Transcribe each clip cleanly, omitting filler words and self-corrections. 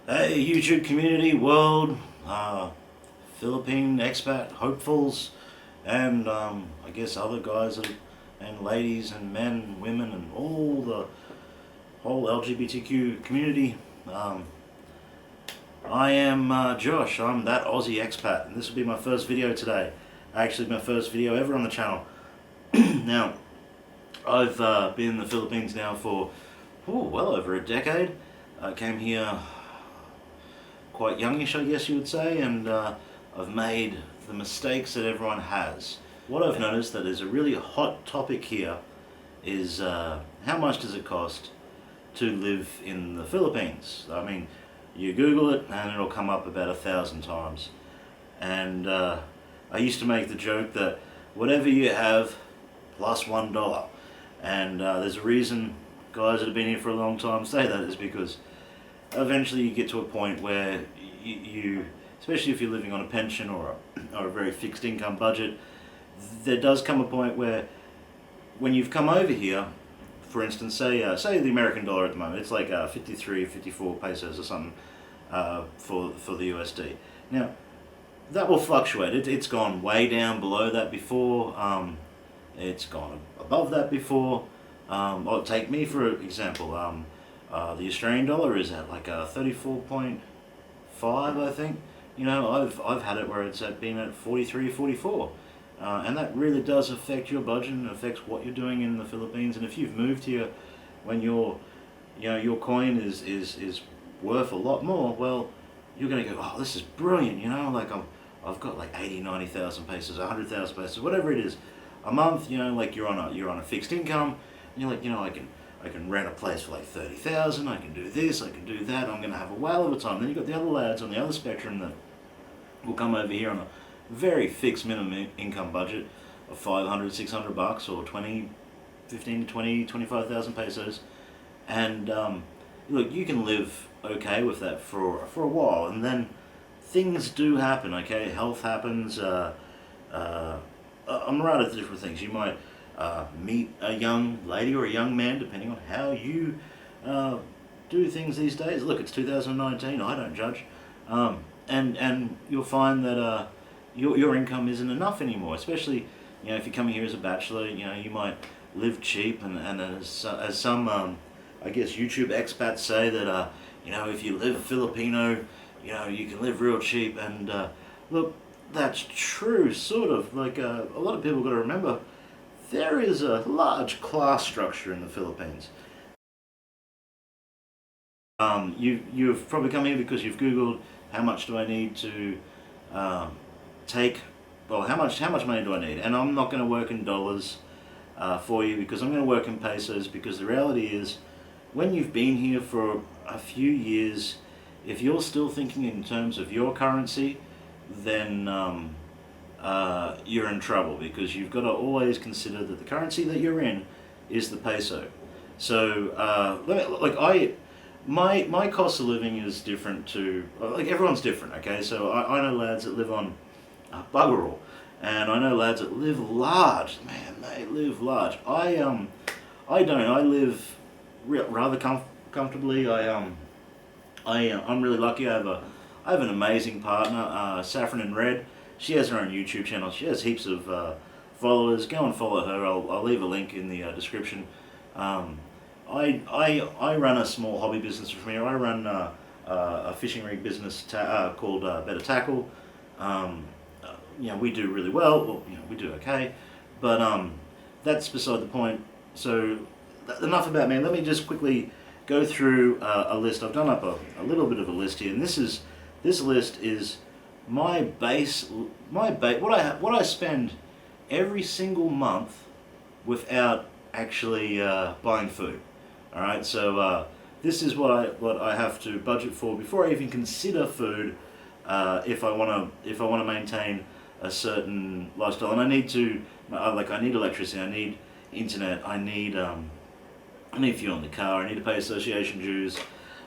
Hey, YouTube community, world, Philippine expat hopefuls, and I guess other guys and ladies and men and women and all the whole LGBTQ community. Um, I am Josh. I'm that Aussie expat, and this will be my first video today. Actually, my first video ever on the channel. Now, I've been in the Philippines now for well over a decade. I came here quite youngish, I guess you would say, and I've made the mistakes that everyone has. What I've noticed that is a really hot topic here is how much does it cost to live in the Philippines? I mean, you Google it and it'll come up about 1,000 times. And I used to make the joke that whatever you have plus $1. And there's a reason guys that have been here for a long time say that is because eventually you get to a point where you especially if you're living on a pension or a very fixed income budget, there does come a point where when you've come over here, for instance, say the American dollar at the moment, it's like 53, 54 pesos or something for the USD. Now, that will fluctuate. It's gone way down below that before. It's gone above that before. Or take me for example. The Australian dollar is at like 34.5, I think. You know, I've had it where it's been at 43, 44. And that really does affect your budget and affects what you're doing in the Philippines. And if you've moved here when your coin is worth a lot more, well, you're going to go, oh, this is brilliant, you know, like I've got like 80, 90,000 pesos, 100,000 pesos, whatever it is, a month, you know, like you're on a fixed income, and you're like, you know, I can rent a place for like 30,000, I can do this, I can do that, I'm going to have a whale of a time. Then you've got the other lads on the other spectrum that will come over here on a very fixed minimum income budget of 500, 600 bucks or 20, 15 to 20, 25,000 pesos. And look, you can live okay with that for a while, and then things do happen, okay? Health happens, a myriad of different things. You might meet a young lady or a young man, depending on how you do things these days. Look, it's 2019, I don't judge. And you'll find that your income isn't enough anymore, especially, you know, if you're coming here as a bachelor, you know, you might live cheap, and as some, I guess, YouTube expats say that, you know, if you live Filipino, you know, you can live real cheap, and look, that's true, sort of. Like, a lot of people got to remember, there is a large class structure in the Philippines. You've probably come here because you've Googled how much do I need to take, well, how much money do I need? And I'm not going to work in dollars for you, because I'm going to work in pesos, because the reality is, when you've been here for a few years, if you're still thinking in terms of your currency, then you're in trouble, because you've got to always consider that the currency that you're in is the peso. So my cost of living is different to, like, everyone's different, okay? So I know lads that live on bugger all, and I know lads that live large. Man, they live large. I don't. I live rather comfortably. I'm really lucky. I have an amazing partner, Saffron and Red. She has her own YouTube channel. She has heaps of followers. Go and follow her. I'll leave a link in the description. I run a small hobby business from here. I run a fishing rig business called Better Tackle. You know, we do really well. Well, you know, we do okay, but that's beside the point. So enough about me. Let me just quickly go through a list. I've done up a little bit of a list here, and this list is my base, what I spend every single month without actually buying food. All right, so this is what I have to budget for before I even consider food. If I want to maintain a certain lifestyle, and I need to, I need electricity, I need internet, I need fuel in the car, I need to pay association dues,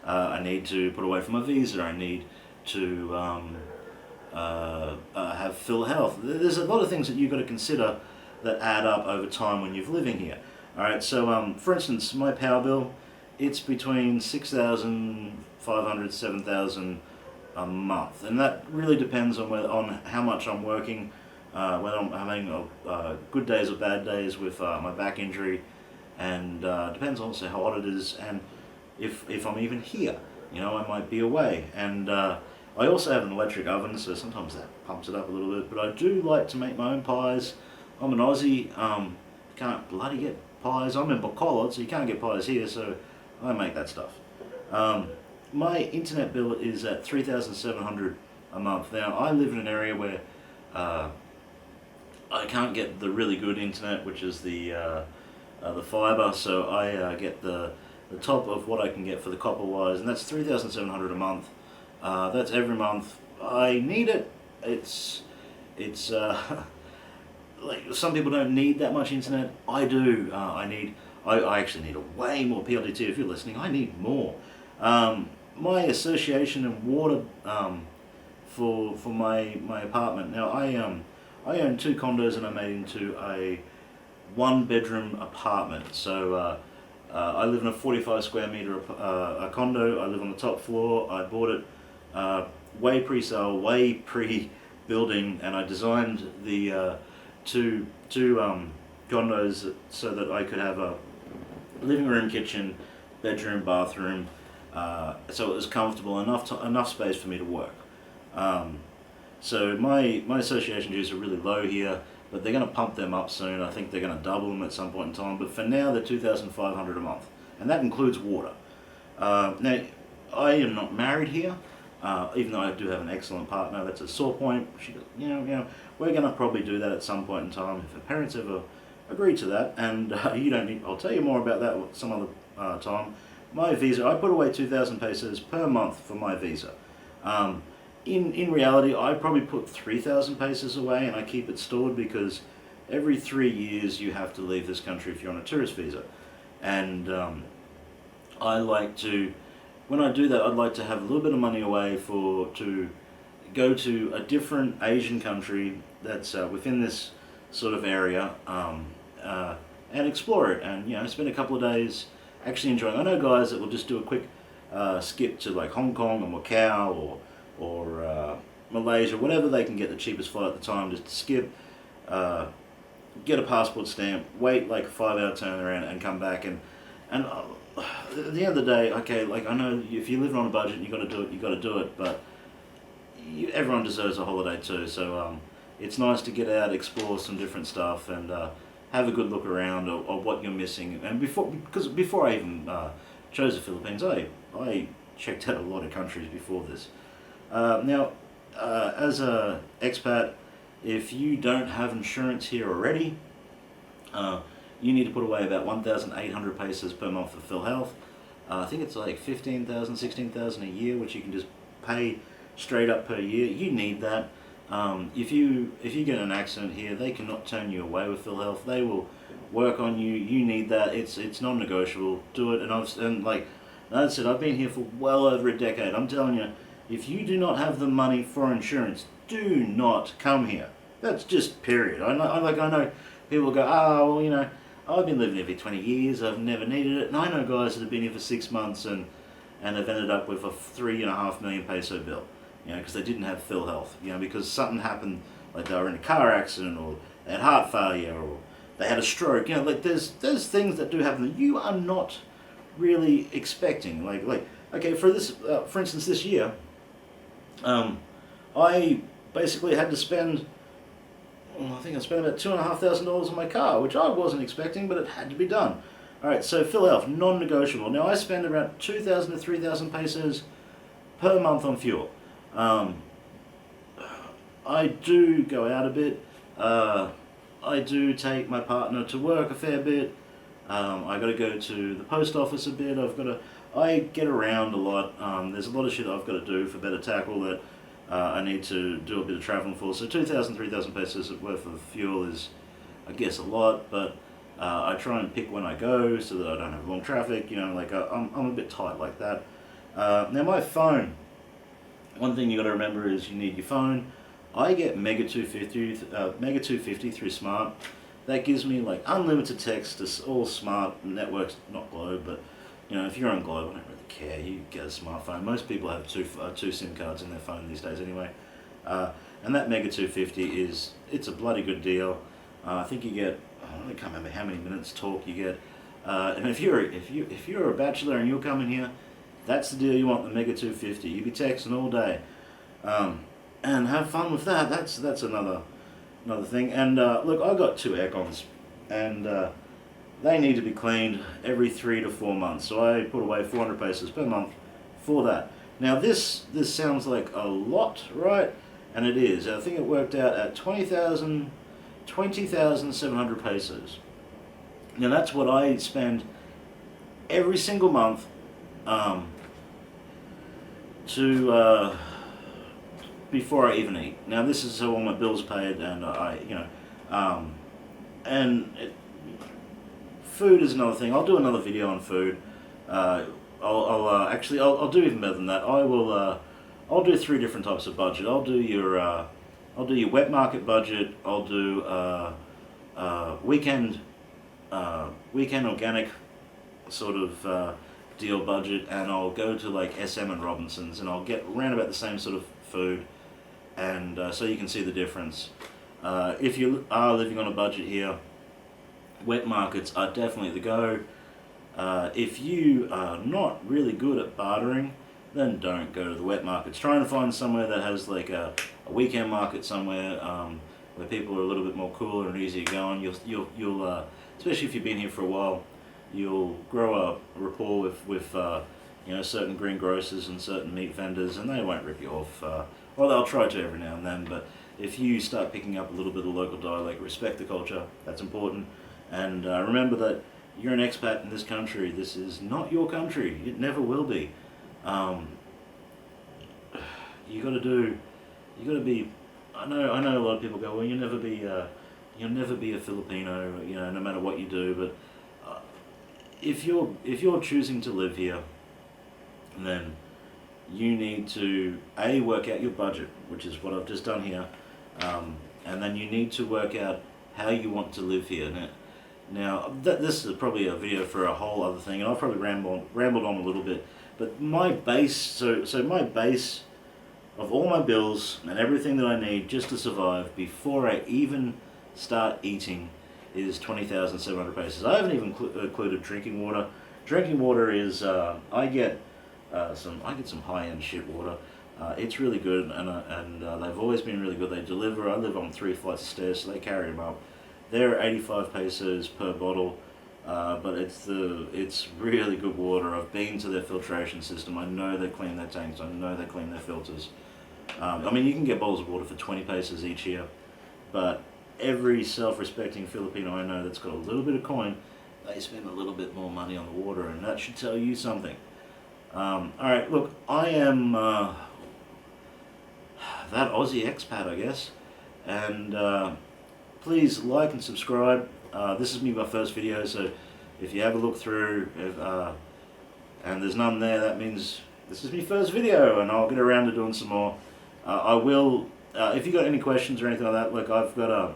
I need to put away for my visa, I need to have full health. There's a lot of things that you've got to consider that add up over time when you're living here. Alright, so for instance, my power bill it's between 6,500, 7,000 a month, and that really depends on on how much I'm working, whether I'm having good days or bad days with my back injury, and depends also how hot it is, and if I'm even here. I might be away, and I also have an electric oven, so sometimes that pumps it up a little bit. But I do like to make my own pies. I'm an Aussie. Can't bloody get pies. I'm in Bacolod, so you can't get pies here, so I make that stuff. My internet bill is at 3,700 a month. Now, I live in an area where I can't get the really good internet, which is the fiber, so I get the top of what I can get for the copper wires, and that's 3,700 a month. That's every month. I need it. It's like some people don't need that much internet. I do. I actually need a way more. PLDT, if you're listening, I need more. My association and water for my apartment. Now I own two condos and I made into a 1-bedroom apartment. So I live in a 45 square meter a condo. I live on the top floor. I bought it way pre-sale, way pre-building, and I designed the two condos so that I could have a living room, kitchen, bedroom, bathroom, so it was comfortable enough space for me to work. So my association dues are really low here, but they're going to pump them up soon. I think they're going to double them at some point in time, but for now they're 2,500 a month, and that includes water. Now, I am not married here, even though I do have an excellent partner. That's a sore point. We're going to probably do that at some point in time if her parents ever agree to that, and you don't need. I'll tell you more about that some other time. My visa, I put away 2,000 pesos per month for my visa. In reality, I probably put 3,000 pesos away, and I keep it stored because every 3 years you have to leave this country if you're on a tourist visa. And I like to, when I do that, I'd like to have a little bit of money away to go to a different Asian country that's within this sort of area, and explore it, and spend a couple of days actually enjoying. I know guys that will just do a quick skip to like Hong Kong or Macau or Malaysia, whatever they can get the cheapest flight at the time, just to skip, get a passport stamp, wait like a 5-hour turnaround, and come back. And at the end of the day, okay, like I know if you're living on a budget, you got to do it, but everyone deserves a holiday too. So it's nice to get out, explore some different stuff, and have a good look around of what you're missing. And before I even chose the Philippines, I checked out a lot of countries before this. Now, as a expat, if you don't have insurance here already, you need to put away about 1,800 pesos per month for Phil Health. I think it's like 15,000, 16,000 a year, which you can just pay straight up per year. You need that. If you get in an accident here, they cannot turn you away with Phil Health. They will work on you. You need that. It's non-negotiable. Do it. And like I said, I've been here for well over a decade. I'm telling you, if you do not have the money for insurance, do not come here. That's just period. I know people go, oh well, I've been living here for 20 years. I've never needed it. And I know guys that have been here for 6 months and have ended up with a 3.5 million peso bill. Because they didn't have Phil Health, because something happened, like they were in a car accident, or they had heart failure, or they had a stroke. Like there's things that do happen that you are not really expecting. Like okay, for instance, this year, I basically had to spend, I think I spent about $2,500 on my car, which I wasn't expecting, but it had to be done. All right, so Phil Health, non-negotiable. Now I spend around 2,000 to 3,000 pesos per month on fuel. I do go out a bit. I do take my partner to work a fair bit. I got to go to the post office a bit. I get around a lot. There's a lot of shit I've got to do for better tackle that I need to do a bit of traveling for. So 2,000, 3,000 pesos worth of fuel is, I guess, a lot, but I try and pick when I go so that I don't have long traffic. I'm a bit tight like that. Now my phone. One thing you got to remember is you need your phone. I get Mega 250 through Smart. That gives me like unlimited text to all Smart networks, not Globe, but if you're on Globe, I don't really care. You get a smartphone. Most people have two SIM cards in their phone these days anyway. And that Mega 250 it's a bloody good deal. I think you get, I can't remember how many minutes talk you get. And if you're a bachelor and you're coming here, that's the deal you want, the Mega 250. You be texting all day, and have fun with that. That's another thing. And look, I got 2 aircons, and they need to be cleaned every 3 to 4 months. So I put away 400 pesos per month for that. Now this sounds like a lot, right? And it is. I think it worked out at 20,700 pesos. Now that's what I spend every single month before I even eat. Now this is so all my bills paid, and food is another thing. I'll do another video on food. I'll do even better than that. I'll do 3 different types of budget. I'll do your wet market budget. I'll do weekend organic sort of deal budget, and I'll go to like SM and Robinsons, and I'll get around about the same sort of food, and so you can see the difference. If you are living on a budget here, wet markets are definitely the go. If you are not really good at bartering, then don't go to the wet markets. Try and find somewhere that has like a weekend market somewhere where people are a little bit more cooler and easier going. You'll especially if you've been here for a while, you'll grow a rapport with certain greengrocers and certain meat vendors, and they won't rip you off. Well, they'll try to every now and then, but if you start picking up a little bit of local dialect, respect the culture. That's important, and remember that you're an expat in this country. This is not your country. It never will be. You got to be. I know a lot of people go, well, you'll never be a Filipino, no matter what you do. But if you're choosing to live here, then you need to work out your budget, which is what I've just done here, and then you need to work out how you want to live here. Now this is probably a video for a whole other thing, and I've probably rambled on a little bit. But my base, so my base of all my bills and everything that I need just to survive before I even start eating is 20,700 pesos. I haven't even included drinking water. Drinking water is I get some high-end shit water. It's really good, and they've always been really good. They deliver. I live on 3 flights of stairs, so they carry them up. They're 85 pesos per bottle. But it's really good water. I've been to their filtration system. I know they clean their tanks. I know they clean their filters. I mean, you can get bottles of water for 20 pesos each here, but every self-respecting Filipino I know that's got a little bit of coin, they spend a little bit more money on the water, and that should tell you something. Alright, look, I am that Aussie expat, I guess, and please like and subscribe. This is my first video, so if you have a look through and there's none there, that means this is my first video, and I'll get around to doing some more. I will, if you got any questions or anything like that, look, I've got a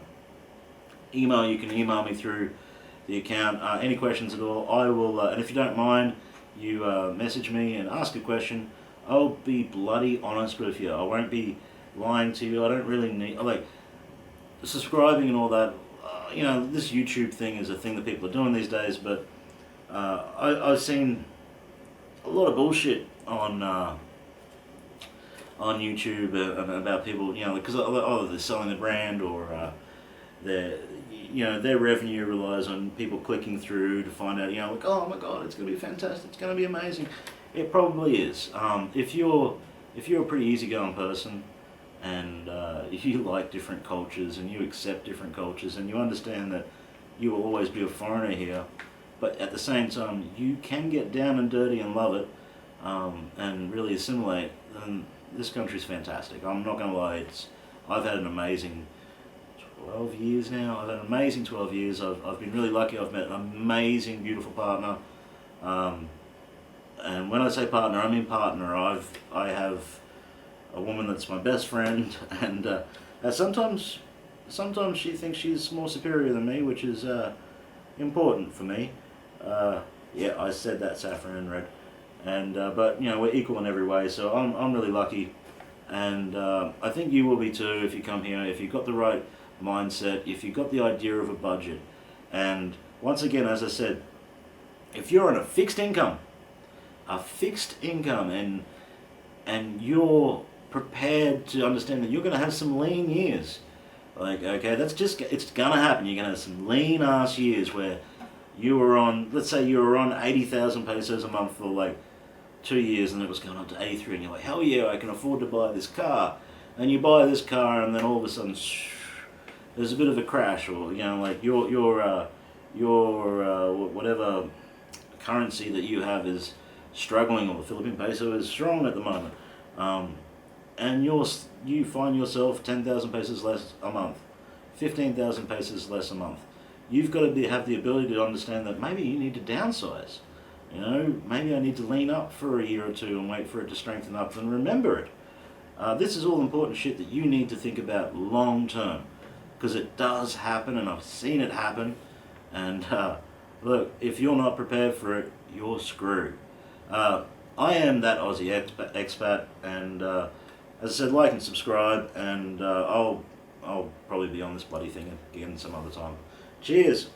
email. You can email me through the account. Any questions at all, I will, and if you don't mind, you message me and ask a question. I'll be bloody honest with you. I won't be lying to you. I don't really need, like, subscribing and all that. This YouTube thing is a thing that people are doing these days, but I've seen a lot of bullshit on YouTube about people, because either they're selling the brand or their revenue relies on people clicking through to find out, like, oh my god, it's going to be fantastic, it's going to be amazing. It probably is. If you're a pretty easygoing person, and if you like different cultures and you accept different cultures and you understand that you will always be a foreigner here, but at the same time you can get down and dirty and love it, and really assimilate, then this country's fantastic. I'm not going to lie, I've had an amazing 12 years now. I've had an amazing 12 years. I've been really lucky. I've met an amazing, beautiful partner. And when I say partner, I mean partner. I have a woman that's my best friend, and sometimes she thinks she's more superior than me, which is important for me. Yeah, I said that, saffron and red. And but you know, we're equal in every way, so I'm really lucky, and I think you will be too if you come here, if you've got the right mindset, if you've got the idea of a budget. And once again, as I said, if you're on a fixed income, and you're prepared to understand that you're going to have some lean years, like, okay, it's going to happen. You're going to have some lean ass years where you were on, let's say you were on 80,000 pesos a month for like 2 years, and it was going up to 83, and you're like, hell yeah, I can afford to buy this car. And you buy this car, and then all of a sudden, there's a bit of a crash, or you know, like your whatever currency that you have is struggling, or the Philippine peso is strong at the moment, and you find yourself 10,000 pesos less a month, 15,000 pesos less a month. You've got to have the ability to understand that maybe you need to downsize. You know, maybe I need to lean up for a year or two and wait for it to strengthen up and remember it. This is all important shit that you need to think about long term, because it does happen, and I've seen it happen. And look, if you're not prepared for it, you're screwed. I am that Aussie expat, and as I said, like and subscribe, and I'll probably be on this bloody thing again some other time. Cheers.